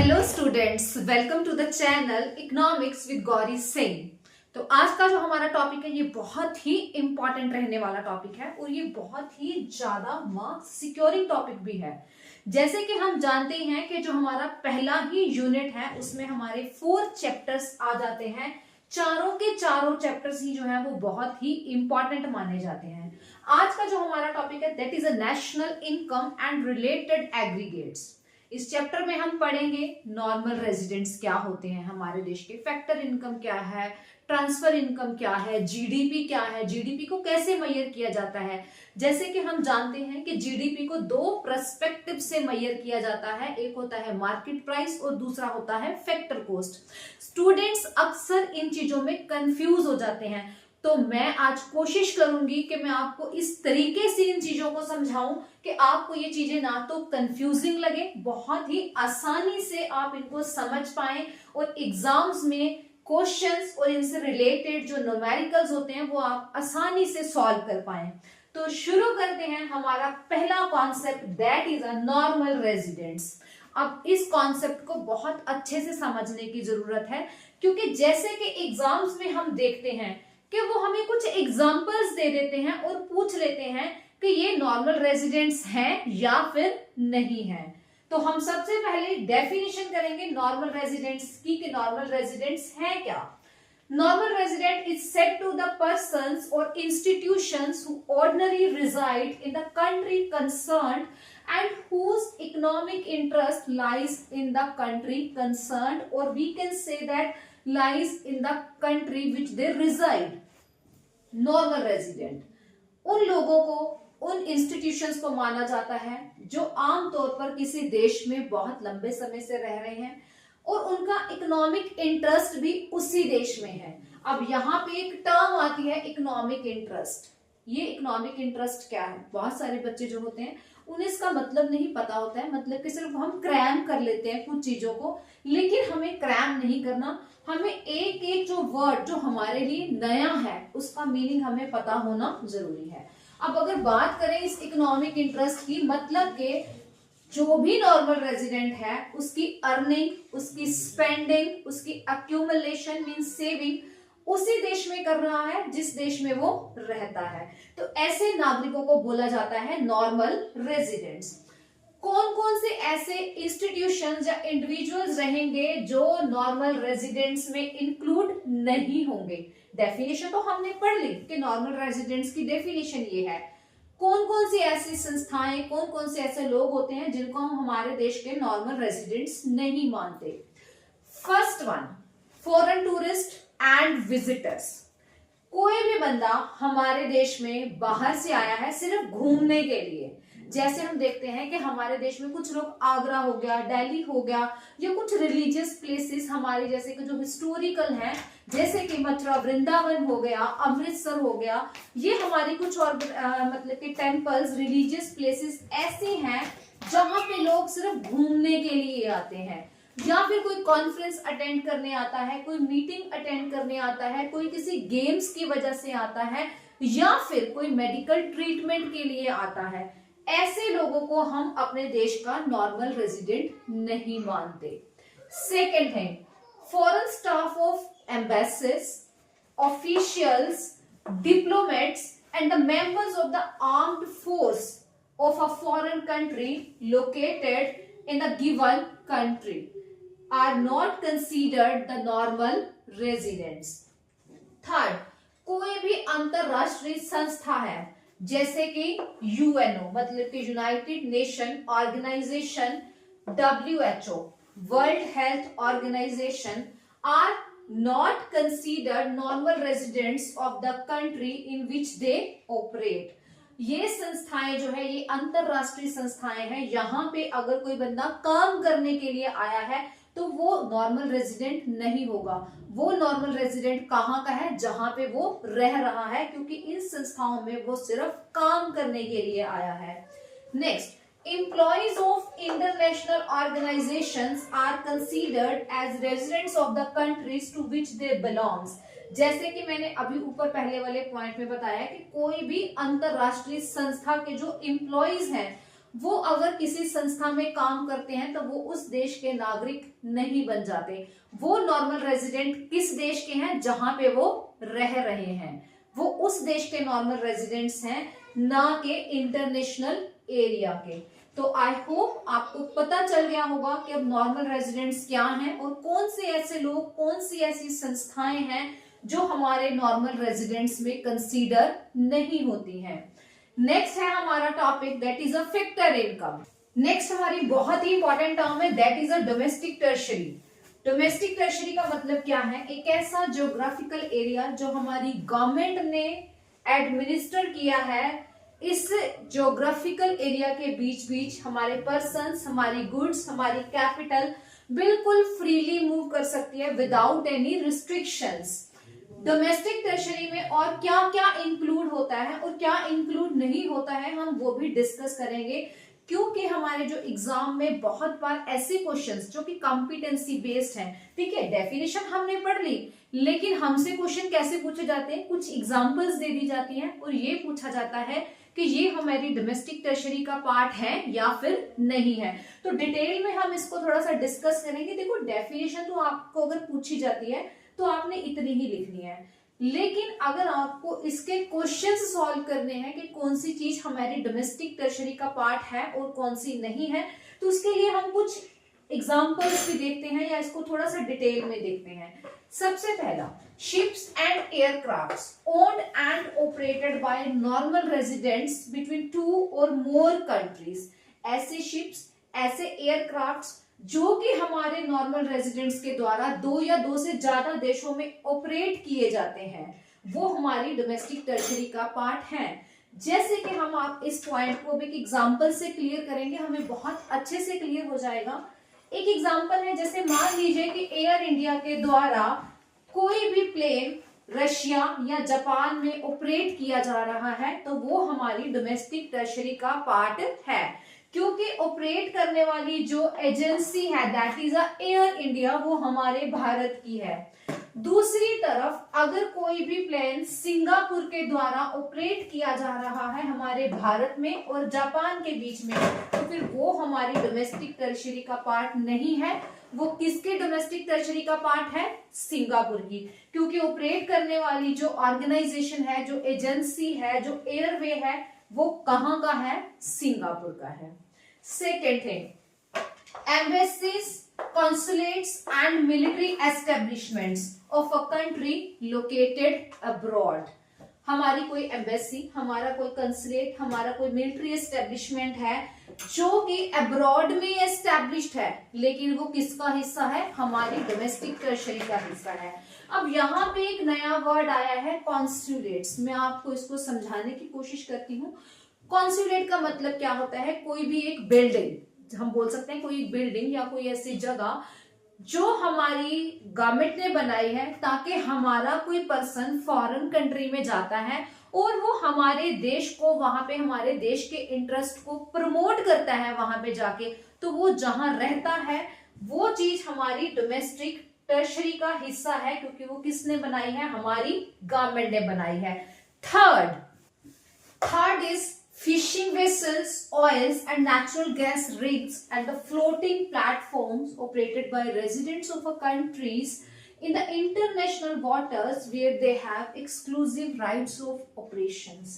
Hello students, welcome to the channel economics with Gauri Singh. तो आज का जो हमारा टॉपिक है ये बहुत ही इंपॉर्टेंट रहने वाला टॉपिक है और ये बहुत ही ज्यादा मार्क्स सिक्योरिंग टॉपिक भी है। जैसे कि हम जानते हैं कि जो हमारा पहला ही यूनिट है उसमें हमारे 4 चैप्टर्स आ जाते हैं। चारों के चारों चैप्टर्स ही जो है वो बहुत ही इंपॉर्टेंट माने जाते हैं। आज का जो हमारा टॉपिक है that is a national income and related aggregates. इस चैप्टर में हम पढ़ेंगे नॉर्मल रेजिडेंट्स क्या होते हैं हमारे देश के, फैक्टर इनकम क्या है, ट्रांसफर इनकम क्या है, जीडीपी क्या है, जीडीपी को कैसे मेजर किया जाता है। जैसे कि हम जानते हैं कि जीडीपी को 2 पर्सपेक्टिव से मेजर किया जाता है, एक होता है मार्केट प्राइस और दूसरा होता है फैक्टर कॉस्ट। स्टूडेंट्स अक्सर इन चीजों में कंफ्यूज हो जाते हैं, तो मैं आज कोशिश करूंगी कि मैं आपको इस तरीके से इन चीजों को समझाऊं कि आपको ये चीजें ना तो कंफ्यूजिंग लगे, बहुत ही आसानी से आप इनको समझ पाएं और एग्जाम्स में क्वेश्चंस और इनसे रिलेटेड जो न्यूमेरिकल्स होते हैं वो आप आसानी से सॉल्व कर पाएं। तो शुरू करते हैं हमारा पहला concept that is a normal residents. अब इस कॉन्सेप्ट को बहुत अच्छे से समझने की जरूरत है, क्योंकि जैसे कि एग्जाम्स में हम देखते हैं कि वो हमें कुछ एग्जाम्पल्स दे देते हैं और पूछ लेते हैं कि ये नॉर्मल रेजिडेंट्स हैं या फिर नहीं है। तो हम सबसे पहले डेफिनेशन करेंगे नॉर्मल रेजिडेंट्स की कि नॉर्मल रेजिडेंट्स हैं क्या। Normal resident is said to the persons और institutions who ordinary reside in the country concerned and whose economic interest lies in the country concerned, or we can say that lies in the country which they reside. Normal resident उन लोगों को, उन institutions को माना जाता है जो आमतौर पर किसी देश में बहुत लंबे समय से रह रहे हैं और उनका इकोनॉमिक इंटरेस्ट भी उसी देश में है। अब यहाँ पे एक टर्म आती है इकोनॉमिक इंटरेस्ट। ये इकोनॉमिक इंटरेस्ट क्या है? बहुत सारे बच्चे जो होते हैं उन्हें इसका मतलब नहीं पता होता है, मतलब कि सिर्फ हम क्रैम कर लेते हैं कुछ चीजों को, लेकिन हमें क्रैम नहीं करना। हमें एक एक जो वर्ड जो हमारे लिए नया है उसका मीनिंग हमें पता होना जरूरी है। अब अगर बात करें इस इकोनॉमिक इंटरेस्ट की, मतलब के जो भी नॉर्मल रेजिडेंट है उसकी अर्निंग, उसकी स्पेंडिंग, उसकी अक्यूमुलेशन मीन सेविंग उसी देश में कर रहा है जिस देश में वो रहता है। तो ऐसे नागरिकों को बोला जाता है नॉर्मल रेजिडेंट्स। कौन कौन से ऐसे इंस्टीट्यूशंस या इंडिविजुअल्स रहेंगे जो नॉर्मल रेजिडेंट्स में इंक्लूड नहीं होंगे? डेफिनेशन तो हमने पढ़ ली कि नॉर्मल रेजिडेंट्स की डेफिनेशन ये है। कौन कौन सी ऐसी संस्थाएं, कौन कौन से ऐसे लोग होते हैं जिनको हम हमारे देश के नॉर्मल रेजिडेंट्स नहीं मानते? First one, foreign tourist and visitors. कोई भी बंदा हमारे देश में बाहर से आया है सिर्फ घूमने के लिए। जैसे हम देखते हैं कि हमारे देश में कुछ लोग आगरा हो गया, दिल्ली हो गया, या कुछ रिलीजियस प्लेसेस हमारे जैसे कि जो हिस्टोरिकल हैं, जैसे कि मथुरा वृंदावन हो गया, अमृतसर हो गया, ये हमारी कुछ और मतलब कि टेम्पल्स, रिलीजियस प्लेसेस ऐसे हैं जहां पे लोग सिर्फ घूमने के लिए आते हैं, या फिर कोई कॉन्फ्रेंस अटेंड करने आता है, कोई मीटिंग अटेंड करने आता है, कोई किसी गेम्स की वजह से आता है, या फिर कोई मेडिकल ट्रीटमेंट के लिए आता है। ऐसे लोगों को हम अपने देश का नॉर्मल रेजिडेंट नहीं मानते। सेकेंड है foreign staff of embassies, officials, diplomats and the members of the armed force of a foreign country located in the given country are not considered the normal residents. Third, कोई भी अंतरराष्ट्रीय संस्था है जैसे कि यूएनओ मतलब कि United Nation Organisation, WHO, World Health Organisation are not considered normal residents of the country in which they operate. ये संस्थाएं जो है ये अंतरराष्ट्रीय संस्थाएं हैं, यहाँ पे अगर कोई बंदा काम करने के लिए आया है तो वो नॉर्मल रेजिडेंट नहीं होगा। वो नॉर्मल रेजिडेंट कहाँ का है? जहां पे वो रह रहा है, क्योंकि इन संस्थाओं में वो सिर्फ काम करने के लिए आया है। Next, employees of international organizations are considered as residents of the countries to which they belongs. जैसे कि मैंने अभी ऊपर पहले वाले पॉइंट में बताया कि कोई भी अंतरराष्ट्रीय संस्था के जो एम्प्लॉइज हैं वो अगर किसी संस्था में काम करते हैं तो वो उस देश के नागरिक नहीं बन जाते। वो नॉर्मल रेजिडेंट किस देश के हैं? जहां पे वो रह रहे हैं, वो उस देश के नॉर्मल रेजिडेंट्स हैं, ना के इंटरनेशनल एरिया के। तो आई होप आपको पता चल गया होगा कि अब नॉर्मल रेजिडेंट्स क्या हैं और कौन से ऐसे लोग, कौन सी ऐसी संस्थाएं हैं जो हमारे नॉर्मल रेजिडेंट्स में कंसीडर नहीं होती हैं। नेक्स्ट है हमारा topic, that is a factor income. Next हमारी बहुत ही इंपॉर्टेंट टर्म है, that is a domestic tertiary. Domestic tertiary का मतलब क्या है? एक ऐसा ज्योग्राफिकल एरिया जो हमारी गवर्नमेंट ने एडमिनिस्टर किया है। इस ज्योग्राफिकल एरिया के बीच बीच हमारे पर्सन्स, हमारी गुड्स, हमारी कैपिटल बिल्कुल फ्रीली मूव कर सकती है without any restrictions. Domestic tertiary में और क्या क्या इंक्लूड होता है और क्या इंक्लूड नहीं होता है, हम वो भी डिस्कस करेंगे, क्योंकि हमारे जो एग्जाम में बहुत बार ऐसे क्वेश्चंस जो कि कॉम्पिटेंसी बेस्ड हैं, ठीक है, डेफिनेशन हमने पढ़ ली, लेकिन हमसे क्वेश्चन कैसे पूछे जाते हैं? कुछ एग्जांपल्स दे दी जाती हैं और ये पूछा जाता है कि ये हमारी डोमेस्टिक टर्शरी का पार्ट है या फिर नहीं है। तो डिटेल में हम इसको थोड़ा सा डिस्कस करेंगे। देखो, डेफिनेशन तो आपको अगर पूछी जाती है तो आपने इतनी ही लिखनी है, लेकिन अगर आपको इसके क्वेश्चंस सॉल्व करने हैं कि कौन सी चीज हमारी डोमेस्टिक टर्शरी का पार्ट है और कौन सी नहीं है, तो उसके लिए हम कुछ एग्जांपल्स भी देखते हैं या इसको थोड़ा सा डिटेल में देखते हैं। सबसे पहला, ships and aircrafts owned and operated by normal residents between 2 और मोर कंट्रीज। ऐसे शिप्स, ऐसे एयरक्राफ्ट्स जो कि हमारे नॉर्मल रेजिडेंट्स के द्वारा 2 या 2 से ज्यादा देशों में ऑपरेट किए जाते हैं, वो हमारी डोमेस्टिक टर्शरी का पार्ट है। जैसे कि हम आप इस पॉइंट को भी एक एग्जांपल से क्लियर करेंगे, हमें बहुत अच्छे से क्लियर हो जाएगा। एक एग्जांपल है, जैसे मान लीजिए कि एयर इंडिया के द्वारा कोई भी प्लेन रशिया या जापान में ऑपरेट किया जा रहा है, तो वो हमारी डोमेस्टिक टर्शरी का पार्ट है, क्योंकि ऑपरेट करने वाली जो एजेंसी है दैट इज एयर इंडिया, वो हमारे भारत की है। दूसरी तरफ अगर कोई भी प्लेन सिंगापुर के द्वारा ऑपरेट किया जा रहा है हमारे भारत में और जापान के बीच में, तो फिर वो हमारी डोमेस्टिक टर्शरी का पार्ट नहीं है। वो किसके डोमेस्टिक टर्शरी का पार्ट है? सिंगापुर की, क्योंकि ऑपरेट करने वाली जो ऑर्गेनाइजेशन है, जो एजेंसी है, जो एयरवे है, वो कहां का है? सिंगापुर का है। Second thing, embassies, consulates and military establishments of a country located abroad। हमारी कोई एम्बेसी, हमारा कोई कंसुलेट, हमारा कोई मिलिट्री एस्टेब्लिशमेंट है जो कि अब्रॉड में एस्टेब्लिश्ड है, लेकिन वो किसका हिस्सा है? हमारी डोमेस्टिक टर्शरी का हिस्सा है। अब यहाँ पे एक नया वर्ड आया है, कॉन्सुलेट्स। मैं आपको इसको समझाने की कोशिश करती हूँ। कॉन्सुलेट का मतलब क्या होता है? कोई भी एक बिल्डिंग, हम बोल सकते हैं कोई एक बिल्डिंग या कोई ऐसी जगह जो हमारी गवर्नमेंट ने बनाई है ताकि हमारा कोई पर्सन फॉरेन कंट्री में जाता है और वो हमारे देश को, वहां पे हमारे देश के इंटरेस्ट को प्रमोट करता है वहां पे जाके, तो वो जहां रहता है वो चीज हमारी डोमेस्टिक टर्शरी का हिस्सा है, क्योंकि वो किसने बनाई है? हमारी गवर्नमेंट ने बनाई है। Third is fishing vessels, oils and natural gas rigs and the floating platforms operated by residents of a countries in the international waters where they have exclusive rights of operations।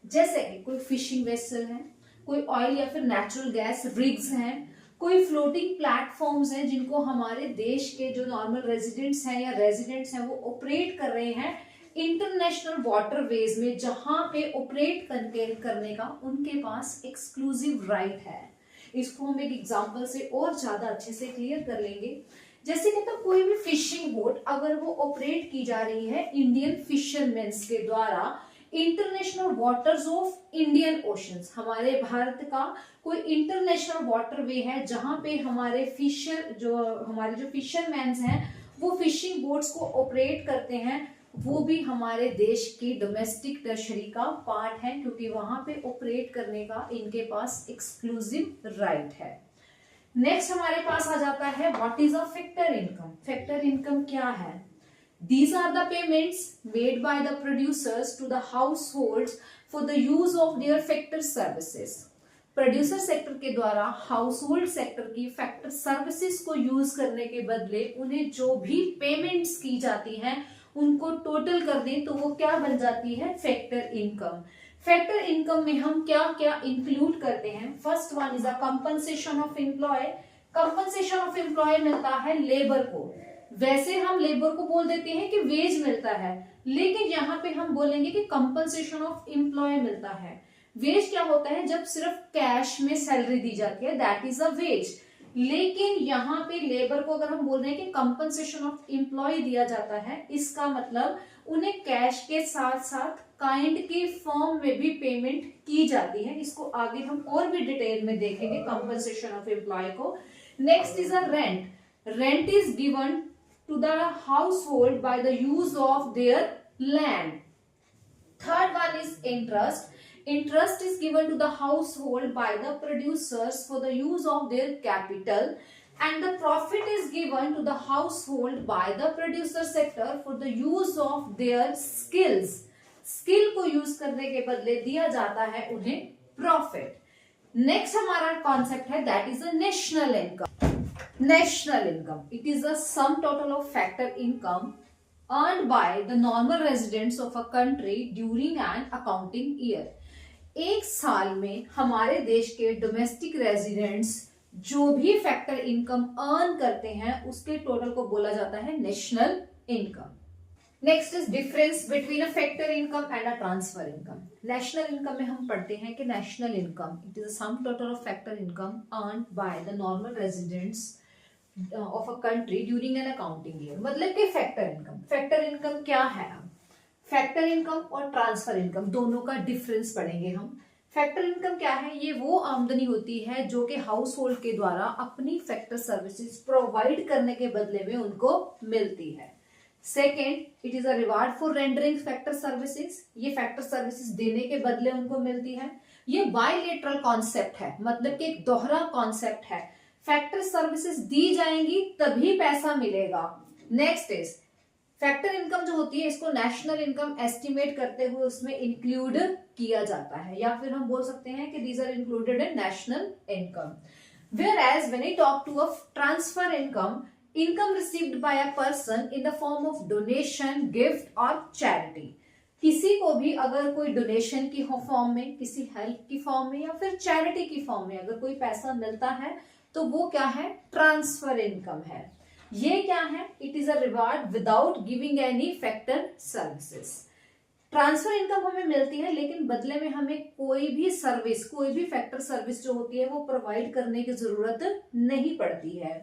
जैसे कि कोई fishing vessel है, कोई oil या फिर natural gas rigs हैं, कोई floating platforms हैं जिनको हमारे देश के जो नॉर्मल रेजिडेंट्स हैं या रेजिडेंट्स हैं वो ऑपरेट कर रहे हैं इंटरनेशनल वाटरवेज में, जहां पे ऑपरेट करने का उनके पास एक्सक्लूसिव राइट है। इसको हम एक एग्जांपल से और ज्यादा अच्छे से क्लियर कर लेंगे। जैसे कि तो कोई भी फिशिंग बोट अगर वो ऑपरेट की जा रही है इंडियन फिशरमैन्स के द्वारा international waters of Indian oceans, हमारे भारत का कोई इंटरनेशनल वाटरवे है जहां पे हमारे हमारे जो फिशरमैन्स हैं वो फिशिंग बोट्स को ऑपरेट करते हैं, वो भी हमारे देश की डोमेस्टिक टर्शरी का पार्ट है, क्योंकि वहां पे ऑपरेट करने का इनके पास एक्सक्लूसिव राइट है। नेक्स्ट हमारे पास आ जाता है what is a factor income. Factor income क्या है? These are the payments made by the producers to the households for the use of their factor services। Producer sector के द्वारा हाउस होल्ड सेक्टर की factor services को use करने के बदले उन्हें जो भी पेमेंट्स की जाती हैं उनको टोटल कर दें तो वो क्या बन जाती है, फैक्टर इनकम। फैक्टर इनकम में हम क्या क्या इंक्लूड करते हैं? First one is a compensation of employ. Compensation of employ मिलता है लेबर को। वैसे हम लेबर को बोल देते हैं कि वेज मिलता है, लेकिन यहाँ पे हम बोलेंगे कि कंपनसेशन ऑफ एम्प्लॉय मिलता है। वेज क्या होता है? जब सिर्फ कैश में सैलरी दी जाती है, दैट इज अ वेज। लेकिन यहाँ पे लेबर को अगर हम बोल रहे हैं कि कंपनसेशन ऑफ एम्प्लॉय दिया जाता है, इसका मतलब उन्हें कैश के साथ साथ काइंड की फॉर्म में भी पेमेंट की जाती है। इसको आगे हम और भी डिटेल में देखेंगे कंपनसेशन ऑफ एम्प्लॉय को। Next is a rent. Rent is given to the household by the use of their land. Third one is interest. Interest is given to the household by the producers for the use of their capital, and the profit is given to the household by the producer sector for the use of their skills. Skill को use करने के बदले दिया जाता है उन्हें profit. Next हमारा concept है that is a national income. National income. It is a sum total of factor income earned by the normal residents of a country during an accounting year. एक साल में हमारे देश के डोमेस्टिक रेजिडेंट्स जो भी फैक्टर इनकम अर्न करते हैं उसके टोटल को बोला जाता है national income. Next is difference between a factor income and a transfer income. National income में हम पढ़ते हैं कि national income it is a sum total of factor income earned by the normal residents of a country during an accounting year. मतलब कि factor income. Factor income क्या है? Factor income और ट्रांसफर इनकम दोनों का डिफरेंस पढ़ेंगे हम। Factor income क्या है? ये वो आमदनी होती है जो कि हाउस होल्ड के द्वारा अपनी फैक्टर सर्विसेज प्रोवाइड करने के बदले में उनको मिलती है। Second, it is a reward for rendering factor services. ये फैक्टर सर्विसेज देने के बदले उनको मिलती है। ये बायलेटरल कॉन्सेप्ट है, मतलब कि एक दोहरा कॉन्सेप्ट है। फैक्टर सर्विसेज दी जाएंगी तभी पैसा मिलेगा। नेक्स्ट इज फैक्टर इनकम जो होती है इसको नेशनल इनकम एस्टिमेट करते हुए उसमें इंक्लूड किया जाता है, या फिर हम बोल सकते हैं कि these are included in national income. Whereas when I talk to a transfer income, income received by a person in the form of donation, gift और चैरिटी। किसी को भी अगर कोई डोनेशन की फॉर्म में, किसी हेल्प की फॉर्म में या फिर चैरिटी की फॉर्म में अगर कोई पैसा मिलता है तो वो क्या है? ट्रांसफर इनकम है। ये क्या है? It is a reward without giving any factor services. Transfer income हमें मिलती है लेकिन बदले में हमें कोई भी सर्विस, कोई भी फैक्टर सर्विस जो होती है वो प्रोवाइड करने की जरूरत नहीं पड़ती है।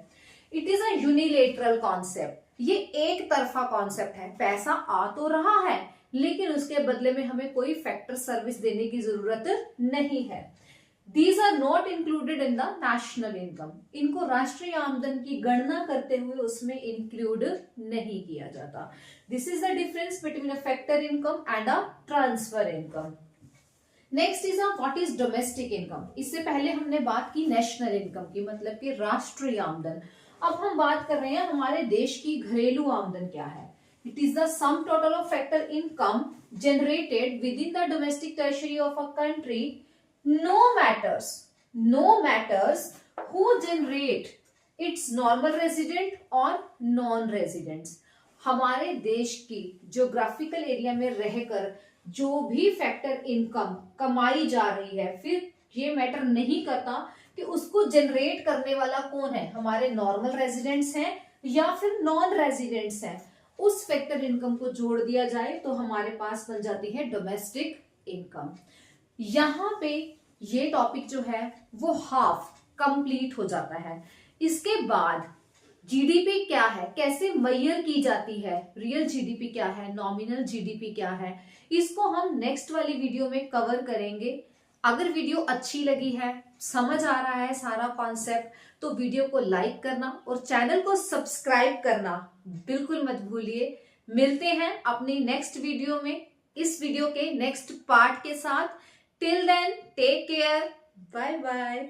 It is a unilateral concept. ये एक तरफा कॉन्सेप्ट है। पैसा आ तो रहा है लेकिन उसके बदले में हमें कोई फैक्टर सर्विस देने की जरूरत नहीं है। These are not included in the national income. इनको राष्ट्रीय आमदन की गणना करते हुए उसमें इंक्लूड नहीं किया जाता। This is the difference between a factor income and a transfer income. Next is a what is domestic income. इससे पहले हमने बात की नेशनल इनकम की, मतलब कि राष्ट्रीय आमदन। अब हम बात कर रहे हैं हमारे देश की घरेलू आमदन क्या है। It is the sum total of factor income generated within the domestic treasury of a country. No matters who generate its normal resident or non-residents. हमारे देश की ज्योग्राफिकल एरिया में रहकर जो भी फैक्टर इनकम कमाई जा रही है, फिर ये मैटर नहीं करता कि उसको जनरेट करने वाला कौन है, हमारे नॉर्मल रेजिडेंट्स हैं या फिर नॉन रेजिडेंट्स हैं। उस फैक्टर इनकम को जोड़ दिया जाए तो हमारे पास बन जाती है डोमेस्टिक इनकम। यहाँ पे ये टॉपिक जो है वो हाफ कंप्लीट हो जाता है। इसके बाद जीडीपी क्या है, कैसे मेजर की जाती है, रियल जीडीपी क्या है, नॉमिनल जीडीपी क्या है, इसको हम नेक्स्ट वाली वीडियो में कवर करेंगे। अगर वीडियो अच्छी लगी है, समझ आ रहा है सारा कॉन्सेप्ट, तो वीडियो को लाइक करना और चैनल को सब्सक्राइब करना बिल्कुल मत भूलिए। मिलते हैं अपनी नेक्स्ट वीडियो में, इस वीडियो के नेक्स्ट पार्ट के साथ। Till then take care, bye bye.